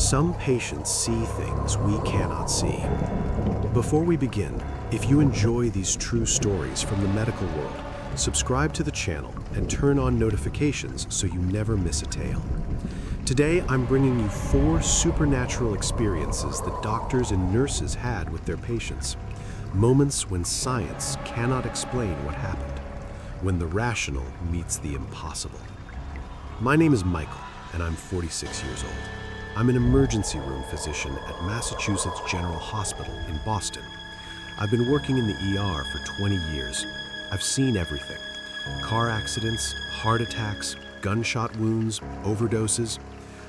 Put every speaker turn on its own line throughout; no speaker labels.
Some patients see things we cannot see. Before we begin, if you enjoy these true stories from the medical world, subscribe to the channel and turn on notifications so you never miss a tale. Today, I'm bringing you 4 supernatural experiences that doctors and nurses had with their patients. Moments when science cannot explain what happened, when the rational meets the impossible. My name is Michael, and I'm 46 years old. I'm an emergency room physician at Massachusetts General Hospital in Boston. I've been working in the ER for 20 years. I've seen everything: car accidents, heart attacks, gunshot wounds, overdoses.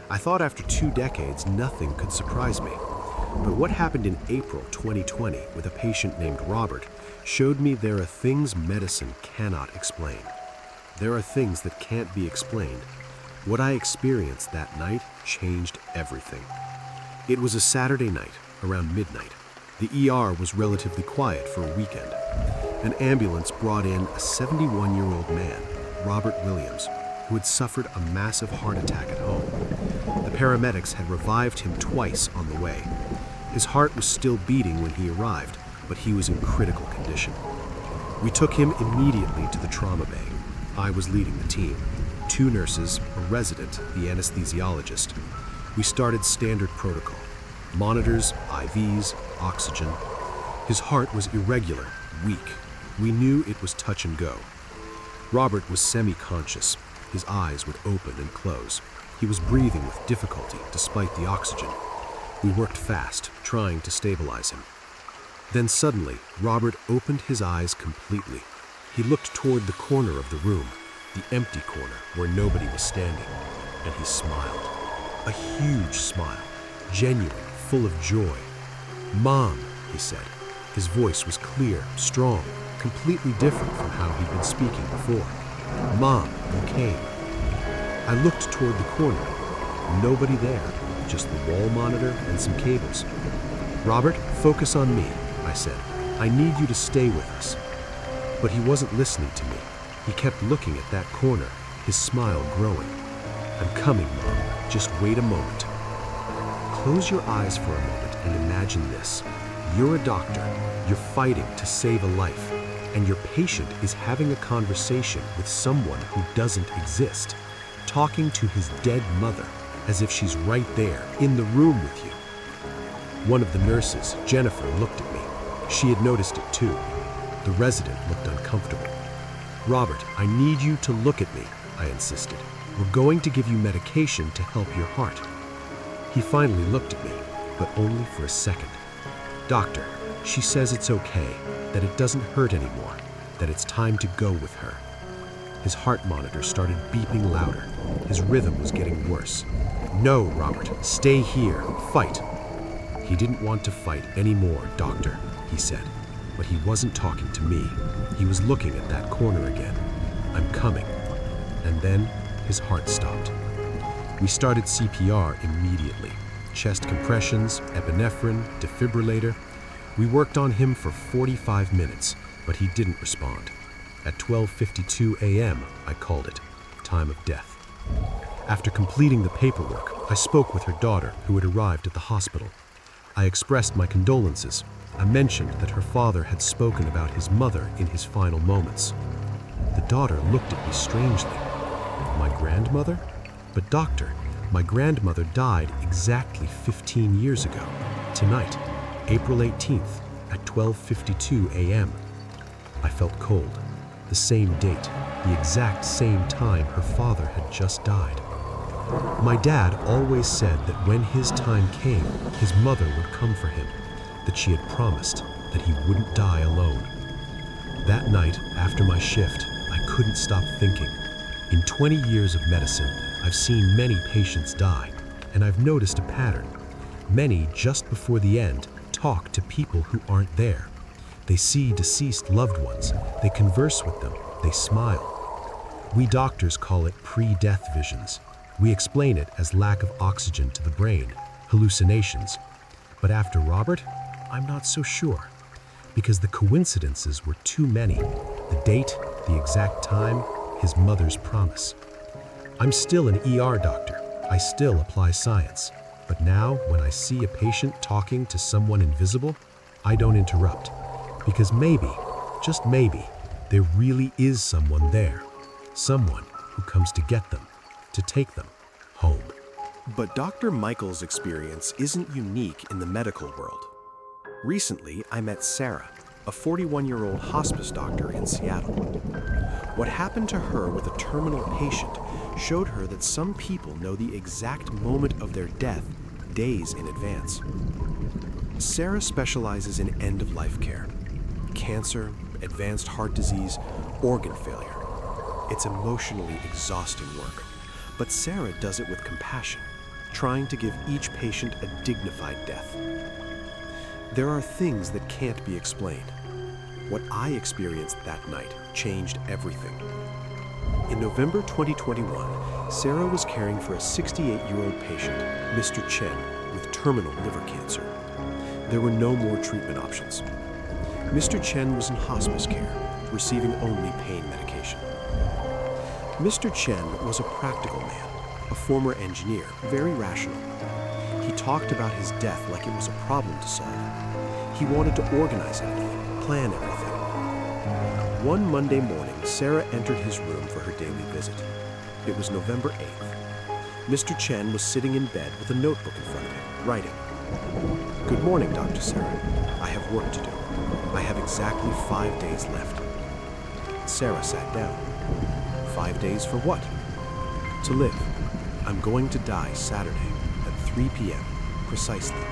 I thought after 2 decades nothing could surprise me. But what happened in April 2020 with a patient named Robert showed me there are things medicine cannot explain. There are things that can't be explained. What I experienced that night changed everything. It was a Saturday night, around midnight. The ER was relatively quiet for a weekend. An ambulance brought in a 71-year-old man, Robert Williams, who had suffered a massive heart attack at home. The paramedics had revived him twice on the way. His heart was still beating when he arrived, but he was in critical condition. We took him immediately to the trauma bay. I was leading the team. 2 nurses, a resident, the anesthesiologist. We started standard protocol: monitors, IVs, oxygen. His heart was irregular, weak. We knew it was touch and go. Robert was semi-conscious. His eyes would open and close. He was breathing with difficulty despite the oxygen. We worked fast, trying to stabilize him. Then suddenly, Robert opened his eyes completely. He looked toward the corner of the room, the empty corner where nobody was standing, and he smiled. A huge smile, genuine, full of joy. "Mom," he said. His voice was clear, strong, completely different from how he'd been speaking before. "Mom, you came." I looked toward the corner. Nobody there, just the wall monitor and some cables. "Robert, focus on me," I said. "I need you to stay with us." But he wasn't listening to me. He kept looking at that corner, his smile growing. "I'm coming, Mom. Just wait a moment." Close your eyes for a moment and imagine this. You're a doctor. You're fighting to save a life, and your patient is having a conversation with someone who doesn't exist, talking to his dead mother as if she's right there in the room with you. One of the nurses, Jennifer, looked at me. She had noticed it too. The resident looked uncomfortable. "Robert, I need you to look at me," I insisted. "We're going to give you medication to help your heart." He finally looked at me, but only for a second. "Doctor, she says it's okay, that it doesn't hurt anymore, that it's time to go with her." His heart monitor started beeping louder. His rhythm was getting worse. "No, Robert, stay here, fight." "He didn't want to fight anymore, doctor," he said. But he wasn't talking to me. He was looking at that corner again. "I'm coming." And then his heart stopped. We started CPR immediately. Chest compressions, epinephrine, defibrillator. We worked on him for 45 minutes, but he didn't respond. At 12:52 a.m., I called it time of death. After completing the paperwork, I spoke with her daughter, who had arrived at the hospital. I expressed my condolences. I mentioned that her father had spoken about his mother in his final moments. The daughter looked at me strangely. "My grandmother?" "But doctor, my grandmother died exactly 15 years ago, tonight, April 18th, at 12:52 a.m. I felt cold. The same date, the exact same time her father had just died. My dad always said that when his time came, his mother would come for him, that she had promised that he wouldn't die alone. That night, after my shift, I couldn't stop thinking. In 20 years of medicine, I've seen many patients die, and I've noticed a pattern. Many, just before the end, talk to people who aren't there. They see deceased loved ones, they converse with them, they smile. We doctors call it pre-death visions. We explain it as lack of oxygen to the brain, hallucinations. But after Robert, I'm not so sure, because the coincidences were too many. The date, the exact time, his mother's promise. I'm still an ER doctor. I still apply science. But now, when I see a patient talking to someone invisible, I don't interrupt. Because maybe, just maybe, there really is someone there. Someone who comes to get them, to take them home. But Dr. Michael's experience isn't unique in the medical world. Recently, I met Sarah, a 41-year-old hospice doctor in Seattle. What happened to her with a terminal patient showed her that some people know the exact moment of their death days in advance. Sarah specializes in end-of-life care. Cancer, advanced heart disease, organ failure. It's emotionally exhausting work, but Sarah does it with compassion, trying to give each patient a dignified death. There are things that can't be explained. What I experienced that night changed everything. In November 2021, Sarah was caring for a 68-year-old patient, Mr. Chen, with terminal liver cancer. There were no more treatment options. Mr. Chen was in hospice care, receiving only pain medication. Mr. Chen was a practical man, a former engineer, very rational. He talked about his death like it was a problem to solve. He wanted to organize everything, plan everything. One Monday morning, Sarah entered his room for her daily visit. It was November 8th. Mr. Chen was sitting in bed with a notebook in front of him, writing. "Good morning, Dr. Sarah. I have work to do. I have exactly 5 days left." Sarah sat down. 5 days for what? To live. I'm going to die Saturday at 3 p.m. precisely.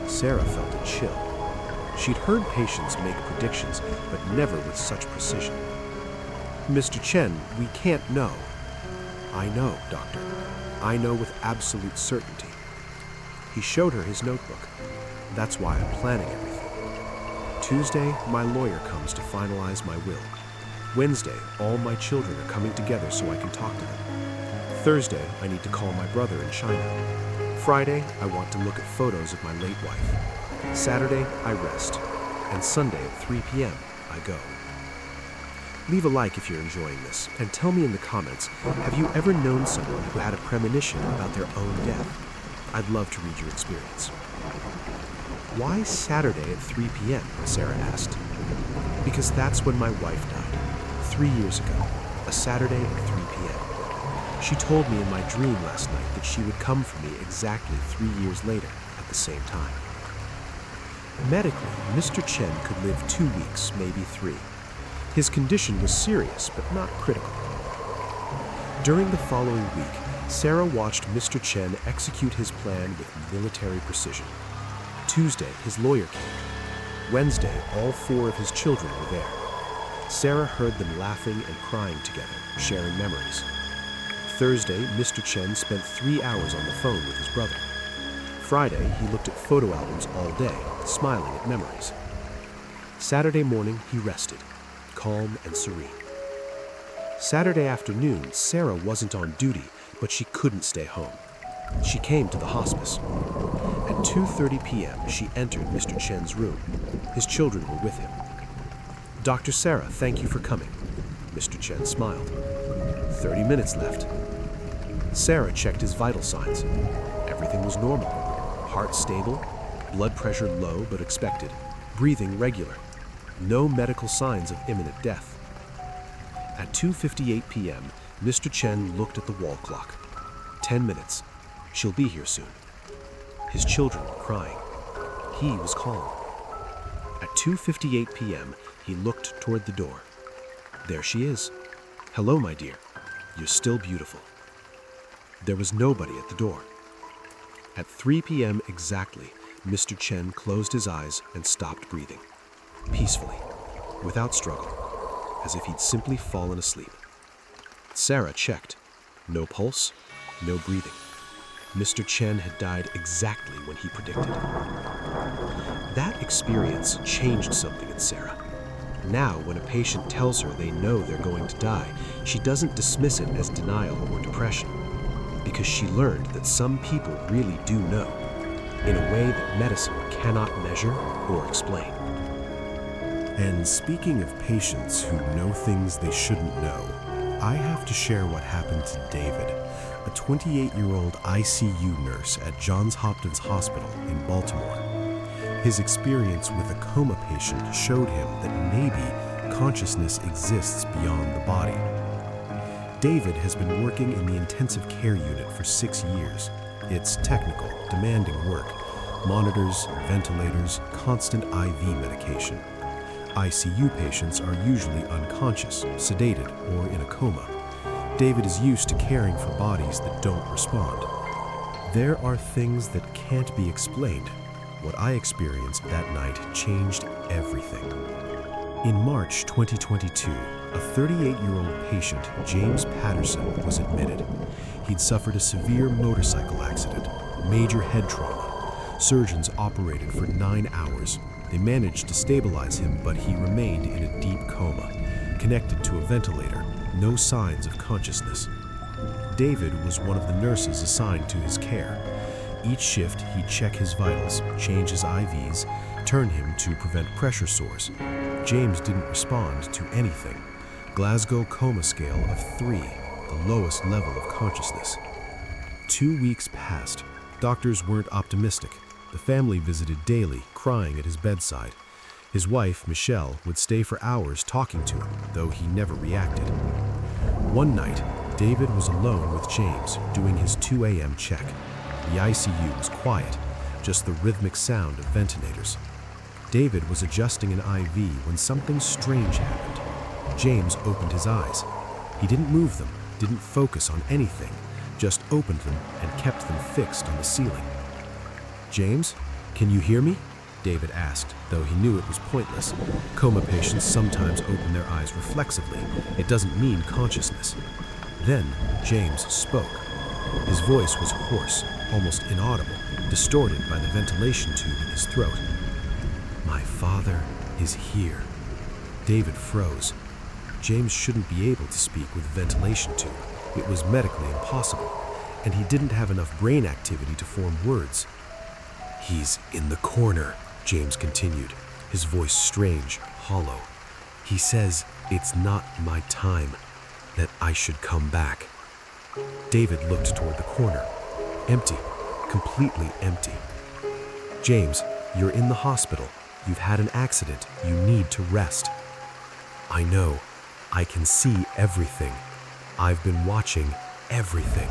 Sarah felt a chill. She'd heard patients make predictions, but never with such precision. "Mr. Chen, we can't know." "I know, doctor. I know with absolute certainty." He showed her his notebook. "That's why I'm planning everything. Tuesday, my lawyer comes to finalize my will. Wednesday, all my children are coming together so I can talk to them. Thursday, I need to call my brother in China. Friday, I want to look at photos of my late wife. Saturday, I rest. And Sunday at 3 p.m., I go." Leave a like if you're enjoying this, and tell me in the comments, have you ever known someone who had a premonition about their own death? I'd love to read your experience. "Why Saturday at 3 p.m.?" Sarah asked. "Because that's when my wife died, 3 years ago, a Saturday at 3 p.m. She told me in my dream last night that she would come for me exactly 3 years later at the same time." Medically, Mr. Chen could live 2 weeks, maybe 3. His condition was serious, but not critical. During the following week, Sarah watched Mr. Chen execute his plan with military precision. Tuesday, his lawyer came. Wednesday, all 4 of his children were there. Sarah heard them laughing and crying together, sharing memories. Thursday, Mr. Chen spent 3 hours on the phone with his brother. Friday, he looked at photo albums all day, smiling at memories. Saturday morning, he rested, calm and serene. Saturday afternoon, Sarah wasn't on duty, but she couldn't stay home. She came to the hospice. At 2:30 p.m., she entered Mr. Chen's room. His children were with him. "Dr. Sarah, thank you for coming." Mr. Chen smiled. 30 minutes left. Sarah checked his vital signs. Everything was normal. Heart stable, blood pressure low but expected, breathing regular. No medical signs of imminent death. At 2:58 p.m., Mr. Chen looked at the wall clock. 10 minutes. She'll be here soon. His children were crying. He was calm. At 2:58 p.m., he looked toward the door. There she is. "Hello, my dear. You're still beautiful." There was nobody at the door. At 3 p.m. exactly, Mr. Chen closed his eyes and stopped breathing, peacefully, without struggle, as if he'd simply fallen asleep. Sarah checked. No pulse, no breathing. Mr. Chen had died exactly when he predicted. That experience changed something in Sarah. Now, when a patient tells her they know they're going to die, she doesn't dismiss it as denial or depression, because she learned that some people really do know, in a way that medicine cannot measure or explain. And speaking of patients who know things they shouldn't know, I have to share what happened to David, a 28-year-old ICU nurse at Johns Hopkins Hospital in Baltimore. His experience with a coma patient showed him that maybe consciousness exists beyond the body. David has been working in the intensive care unit for 6 years. It's technical, demanding work. Monitors, ventilators, constant IV medication. ICU patients are usually unconscious, sedated, or in a coma. David is used to caring for bodies that don't respond. There are things that can't be explained. What I experienced that night changed everything. In March 2022, a 38-year-old patient, James Patterson, was admitted. He'd suffered a severe motorcycle accident, major head trauma. Surgeons operated for 9 hours. They managed to stabilize him, but he remained in a deep coma, connected to a ventilator, no signs of consciousness. David was one of the nurses assigned to his care. Each shift, he'd check his vitals, change his IVs, turn him to prevent pressure sores. James didn't respond to anything. Glasgow coma scale of 3, the lowest level of consciousness. 2 weeks passed. Doctors weren't optimistic. The family visited daily, crying at his bedside. His wife, Michelle, would stay for hours talking to him, though he never reacted. One night, David was alone with James, doing his 2 a.m. check. The ICU was quiet, just the rhythmic sound of ventilators. David was adjusting an IV when something strange happened. James opened his eyes. He didn't move them, didn't focus on anything, just opened them and kept them fixed on the ceiling. "James, can you hear me?" David asked, though he knew it was pointless. Coma patients sometimes open their eyes reflexively. It doesn't mean consciousness. Then James spoke. His voice was hoarse, almost inaudible, distorted by the ventilation tube in his throat. "My father is here." David froze. James shouldn't be able to speak with a ventilation tube. It was medically impossible, and he didn't have enough brain activity to form words. "He's in the corner," James continued, his voice strange, hollow. "He says it's not my time, that I should come back." David looked toward the corner. Empty, completely empty. "James, you're in the hospital. You've had an accident. You need to rest." "I know. I can see everything. I've been watching everything."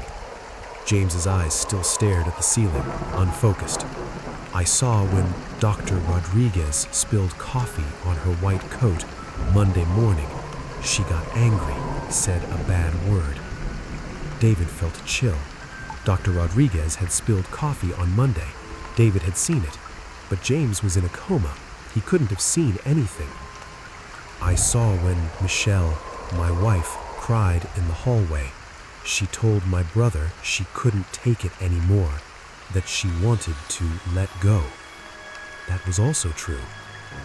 James's eyes still stared at the ceiling, unfocused. "I saw when Dr. Rodriguez spilled coffee on her white coat Monday morning. She got angry, said a bad word." David felt a chill. Dr. Rodriguez had spilled coffee on Monday. David had seen it, but James was in a coma. He couldn't have seen anything. "I saw when Michelle, my wife, cried in the hallway. She told my brother she couldn't take it anymore, that she wanted to let go." That was also true.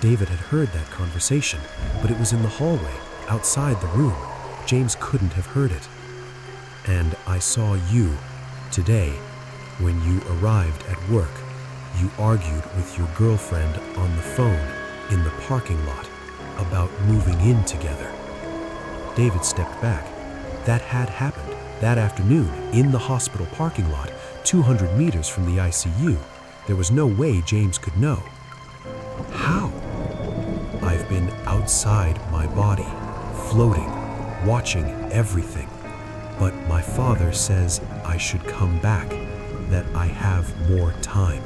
David had heard that conversation, but it was in the hallway, outside the room. James couldn't have heard it. "And I saw you today when you arrived at work. You argued with your girlfriend on the phone in the parking lot about moving in together." David stepped back. That had happened that afternoon in the hospital parking lot, 200 meters from the ICU. There was no way James could know. "How?" "I've been outside my body, floating, watching everything. But my father says I should come back, that I have more time."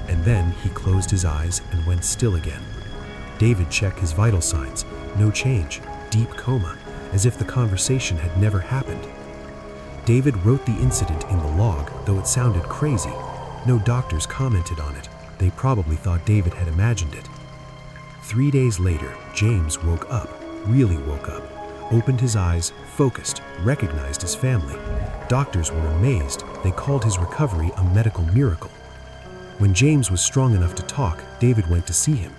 And then he closed his eyes and went still again. David checked his vital signs. No change. Deep coma, as if the conversation had never happened. David wrote the incident in the log, though it sounded crazy. No doctors commented on it. They probably thought David had imagined it. 3 days later, James woke up, really woke up, opened his eyes, focused, recognized his family. Doctors were amazed. They called his recovery a medical miracle. When James was strong enough to talk, David went to see him.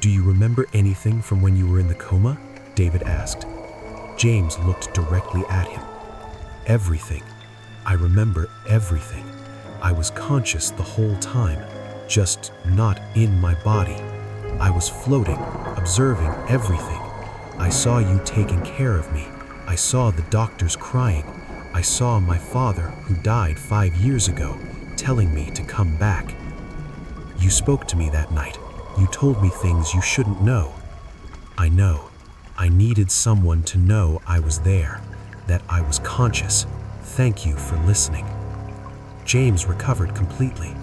"Do you remember anything from when you were in the coma?" David asked. James looked directly at him. "Everything. I remember everything. I was conscious the whole time, just not in my body. I was floating, observing everything. I saw you taking care of me. I saw the doctors crying. I saw my father, who died 5 years ago, telling me to come back. You spoke to me that night. You told me things you shouldn't know. I know. I needed someone to know I was there, that I was conscious. Thank you for listening." James recovered completely.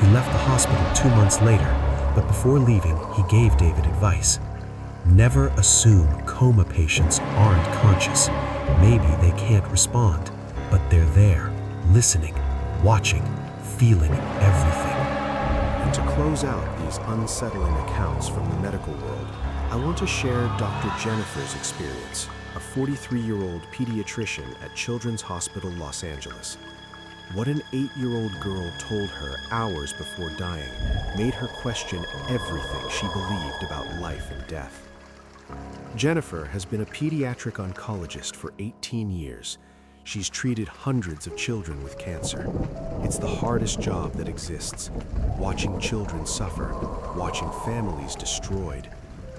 He left the hospital 2 months later, but before leaving, he gave David advice. Never assume coma patients aren't conscious. Maybe they can't respond, but they're there, listening, watching, feeling everything. And to close out these unsettling accounts from the medical world, I want to share Dr. Jennifer's experience, a 43-year-old pediatrician at Children's Hospital Los Angeles. What an 8-year-old girl told her hours before dying made her question everything she believed about life and death. Jennifer has been a pediatric oncologist for 18 years. She's treated hundreds of children with cancer. It's the hardest job that exists, watching children suffer, watching families destroyed.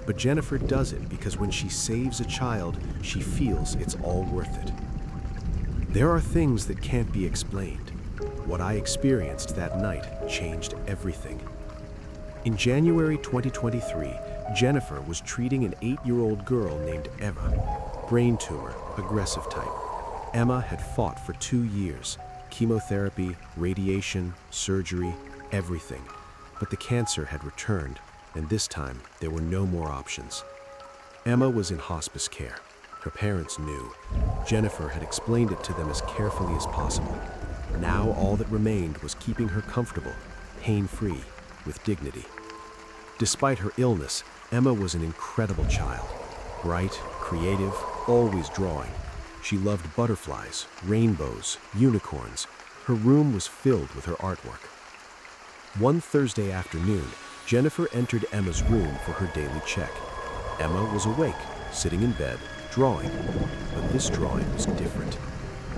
But Jennifer does it because when she saves a child, she feels it's all worth it. There are things that can't be explained. What I experienced that night changed everything. In January 2023, Jennifer was treating an 8-year-old girl named Emma. Brain tumor, aggressive type. Emma had fought for 2 years. Chemotherapy, radiation, surgery, everything. But the cancer had returned, and this time there were no more options. Emma was in hospice care. Her parents knew. Jennifer had explained it to them as carefully as possible. Now all that remained was keeping her comfortable, pain-free, with dignity. Despite her illness, Emma was an incredible child. Bright, creative, always drawing. She loved butterflies, rainbows, unicorns. Her room was filled with her artwork. One Thursday afternoon, Jennifer entered Emma's room for her daily check. Emma was awake, sitting in bed, drawing. But this drawing was different.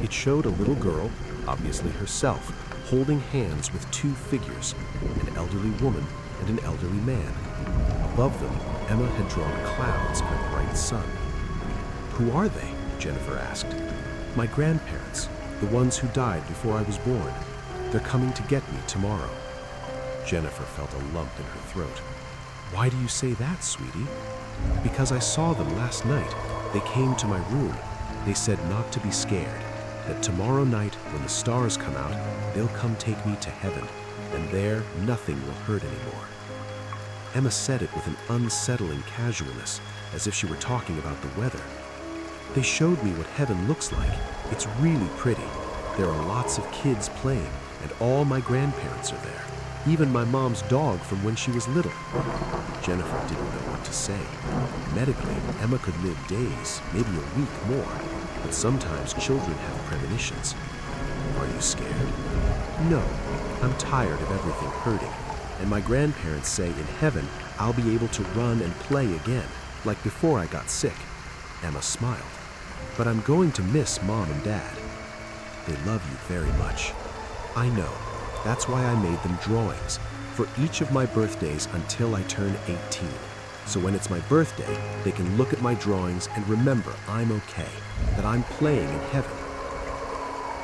It showed a little girl, obviously herself, holding hands with 2 figures, an elderly woman and an elderly man. Above them, Emma had drawn clouds and a bright sun. "Who are they?" Jennifer asked. "My grandparents, the ones who died before I was born. They're coming to get me tomorrow." Jennifer felt a lump in her throat. "Why do you say that, sweetie?" "Because I saw them last night. They came to my room. They said not to be scared, that tomorrow night when the stars come out, they'll come take me to heaven, and there nothing will hurt anymore." Emma said it with an unsettling casualness, as if she were talking about the weather. "They showed me what heaven looks like. It's really pretty. There are lots of kids playing, and all my grandparents are there. Even my mom's dog from when she was little." Jennifer didn't know what to say. Medically, Emma could live days, maybe a week more, but sometimes children have premonitions. "Are you scared?" "No, I'm tired of everything hurting, and my grandparents say in heaven I'll be able to run and play again, like before I got sick." Emma smiled. "But I'm going to miss Mom and Dad. They love you very much." "I know. That's why I made them drawings for each of my birthdays until I turn 18. So when it's my birthday, they can look at my drawings and remember I'm okay, that I'm playing in heaven."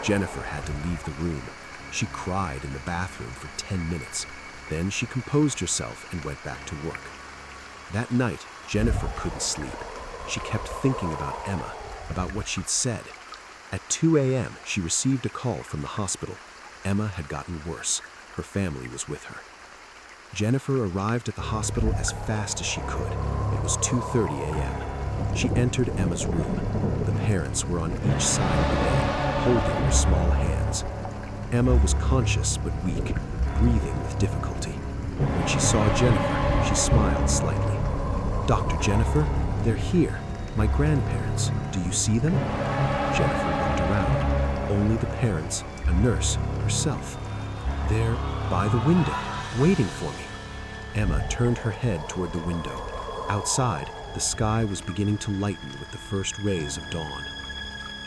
Jennifer had to leave the room. She cried in the bathroom for 10 minutes. Then she composed herself and went back to work. That night, Jennifer couldn't sleep. She kept thinking about Emma, about what she'd said. At 2 a.m., she received a call from the hospital. Emma had gotten worse. Her family was with her. Jennifer arrived at the hospital as fast as she could. It was 2:30 a.m. She entered Emma's room. The parents were on each side of the bed, holding her small hands. Emma was conscious but weak, breathing with difficulty. When she saw Jennifer, she smiled slightly. "Dr. Jennifer, they're here. My grandparents. Do you see them?" Jennifer looked around. Only the parents, a nurse, herself. "They're by the window, waiting for me." Emma turned her head toward the window. Outside, the sky was beginning to lighten with the first rays of dawn.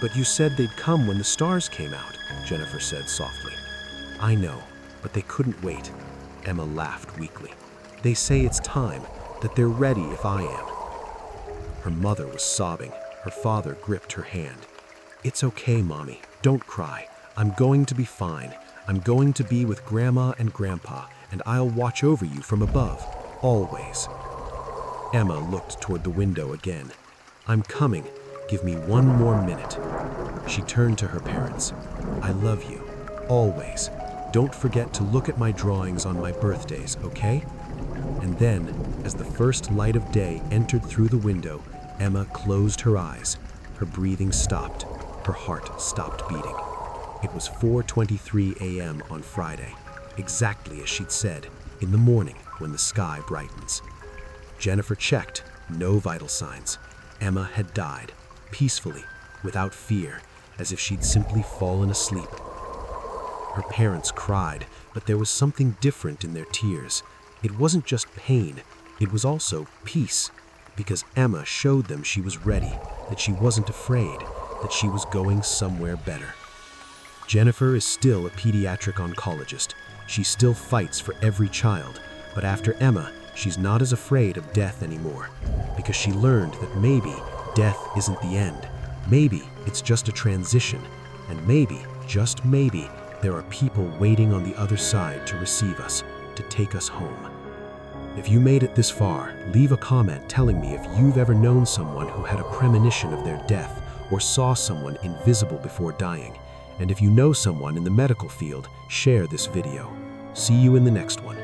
"But you said they'd come when the stars came out," Jennifer said softly. "I know, but they couldn't wait." Emma laughed weakly. "They say it's time, that they're ready if I am." Her mother was sobbing. Her father gripped her hand. "It's okay, Mommy. Don't cry. I'm going to be fine. I'm going to be with Grandma and Grandpa, and I'll watch over you from above, always." Emma looked toward the window again. "I'm coming. Give me one more minute." She turned to her parents. "I love you, always. Don't forget to look at my drawings on my birthdays, okay?" And then, as the first light of day entered through the window, Emma closed her eyes. Her breathing stopped. Her heart stopped beating. It was 4:23 a.m. on Friday, exactly as she'd said, in the morning when the sky brightens. Jennifer checked. No vital signs. Emma had died, peacefully, without fear, as if she'd simply fallen asleep. Her parents cried, but there was something different in their tears. It wasn't just pain, it was also peace, because Emma showed them she was ready, that she wasn't afraid, that she was going somewhere better. Jennifer is still a pediatric oncologist. She still fights for every child, but after Emma, she's not as afraid of death anymore, because she learned that maybe death isn't the end. Maybe it's just a transition, and maybe, just maybe, there are people waiting on the other side to receive us, to take us home. If you made it this far, leave a comment telling me if you've ever known someone who had a premonition of their death or saw someone invisible before dying. And if you know someone in the medical field, share this video. See you in the next one.